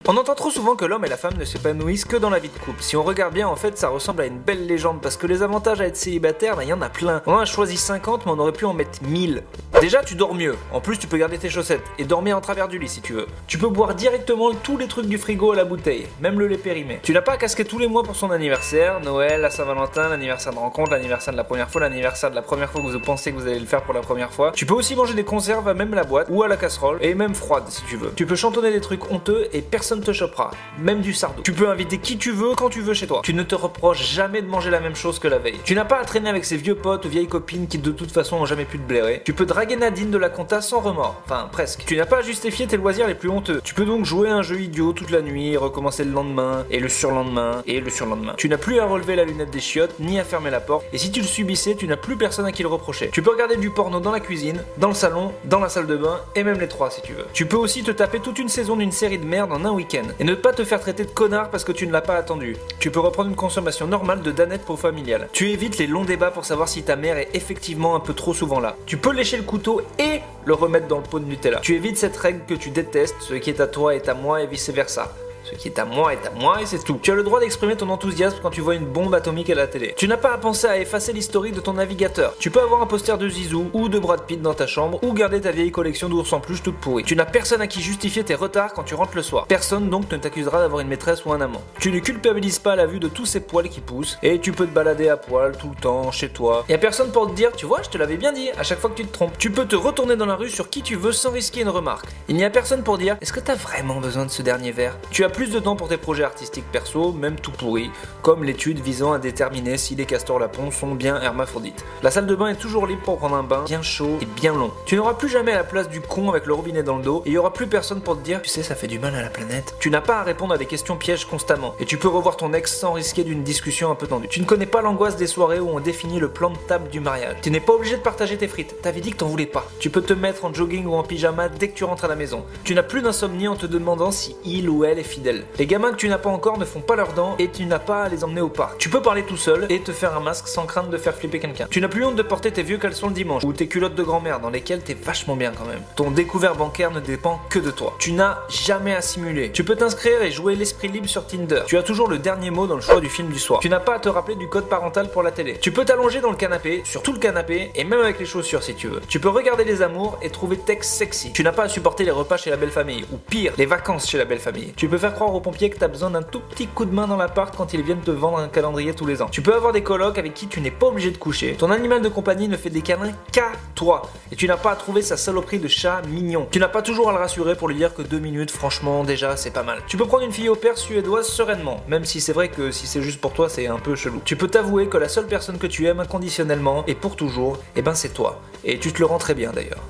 On entend trop souvent que l'homme et la femme ne s'épanouissent que dans la vie de couple. Si on regarde bien, en fait, ça ressemble à une belle légende parce que les avantages à être célibataire, il y en a plein. On en a choisi 50, mais on aurait pu en mettre 1000. Déjà, tu dors mieux. En plus, tu peux garder tes chaussettes et dormir en travers du lit si tu veux. Tu peux boire directement tous les trucs du frigo à la bouteille, même le lait périmé. Tu n'as pas à casquer tous les mois pour son anniversaire, Noël, la Saint-Valentin, l'anniversaire de rencontre, l'anniversaire de la première fois, l'anniversaire de la première fois que vous pensez que vous allez le faire pour la première fois. Tu peux aussi manger des conserves à même la boîte ou à la casserole et même froide si tu veux. Tu peux chantonner des trucs honteux et personne te chopera. Même du sardo. Tu peux inviter qui tu veux quand tu veux chez toi. Tu ne te reproches jamais de manger la même chose que la veille. Tu n'as pas à traîner avec ces vieux potes ou vieilles copines qui de toute façon n'ont jamais pu te blairer. Tu peux draguer Nadine de la compta sans remords. Enfin, presque. Tu n'as pas à justifier tes loisirs les plus honteux. Tu peux donc jouer à un jeu idiot toute la nuit, recommencer le lendemain, et le surlendemain, et le surlendemain. Tu n'as plus à relever la lunette des chiottes, ni à fermer la porte, et si tu le subissais, tu n'as plus personne à qui le reprocher. Tu peux regarder du porno dans la cuisine, dans le salon, dans la salle de bain, et même les trois si tu veux. Tu peux aussi te taper toute une saison d'une série de merde en un week-end, et ne pas te faire traiter de connard parce que tu ne l'as pas attendu. Tu peux reprendre une consommation normale de danettes pour familiale. Tu évites les longs débats pour savoir si ta mère est effectivement un peu trop souvent là. Tu peux lécher le couteau et le remettre dans le pot de Nutella. Tu évites cette règle que tu détestes, ce qui est à toi est à moi et vice versa. Ce qui est à moi et c'est tout. Tu as le droit d'exprimer ton enthousiasme quand tu vois une bombe atomique à la télé. Tu n'as pas à penser à effacer l'historique de ton navigateur. Tu peux avoir un poster de Zizou ou de Brad Pitt dans ta chambre ou garder ta vieille collection d'ours en peluche toute pourrie. Tu n'as personne à qui justifier tes retards quand tu rentres le soir. Personne donc ne t'accusera d'avoir une maîtresse ou un amant. Tu ne culpabilises pas à la vue de tous ces poils qui poussent et tu peux te balader à poil tout le temps chez toi. Y a personne pour te dire, tu vois, je te l'avais bien dit, à chaque fois que tu te trompes. Tu peux te retourner dans la rue sur qui tu veux sans risquer une remarque. Il n'y a personne pour dire, est-ce que t'as vraiment besoin de ce dernier verre? Tu as plus de temps pour tes projets artistiques perso, même tout pourris, comme l'étude visant à déterminer si les castors lapons sont bien hermaphrodites. La salle de bain est toujours libre pour prendre un bain bien chaud et bien long. Tu n'auras plus jamais à la place du con avec le robinet dans le dos et il y aura plus personne pour te dire, tu sais, ça fait du mal à la planète. Tu n'as pas à répondre à des questions pièges constamment et tu peux revoir ton ex sans risquer d'une discussion un peu tendue. Tu ne connais pas l'angoisse des soirées où on définit le plan de table du mariage. Tu n'es pas obligé de partager tes frites, t'avais dit que t'en voulais pas. Tu peux te mettre en jogging ou en pyjama dès que tu rentres à la maison. Tu n'as plus d'insomnie en te demandant si il ou elle est fidèle. Les gamins que tu n'as pas encore ne font pas leurs dents et tu n'as pas à les emmener au parc. Tu peux parler tout seul et te faire un masque sans crainte de faire flipper quelqu'un. Tu n'as plus honte de porter tes vieux caleçons le dimanche ou tes culottes de grand-mère dans lesquelles t'es vachement bien quand même. Ton découvert bancaire ne dépend que de toi. Tu n'as jamais à simuler. Tu peux t'inscrire et jouer l'esprit libre sur Tinder. Tu as toujours le dernier mot dans le choix du film du soir. Tu n'as pas à te rappeler du code parental pour la télé. Tu peux t'allonger dans le canapé, sur tout le canapé et même avec les chaussures si tu veux. Tu peux regarder les amours et trouver texte sexy. Tu n'as pas à supporter les repas chez la belle famille ou pire, les vacances chez la belle famille. Tu peux faire croire aux pompiers que t'as besoin d'un tout petit coup de main dans l'appart quand ils viennent te vendre un calendrier tous les ans. Tu peux avoir des colocs avec qui tu n'es pas obligé de coucher. Ton animal de compagnie ne fait des câlins qu'à toi. Et tu n'as pas à trouver sa saloperie de chat mignon. Tu n'as pas toujours à le rassurer pour lui dire que 2 minutes, franchement, déjà, c'est pas mal. Tu peux prendre une fille au père suédoise sereinement, même si c'est vrai que si c'est juste pour toi, c'est un peu chelou. Tu peux t'avouer que la seule personne que tu aimes inconditionnellement et pour toujours, eh ben c'est toi. Et tu te le rends très bien d'ailleurs.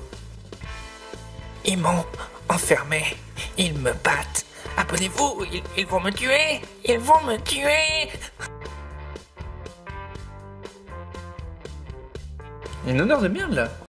Ils m'ont enfermé. Ils me battent. Abonnez-vous, ils vont me tuer. Ils vont me tuer. Une odeur de merde là.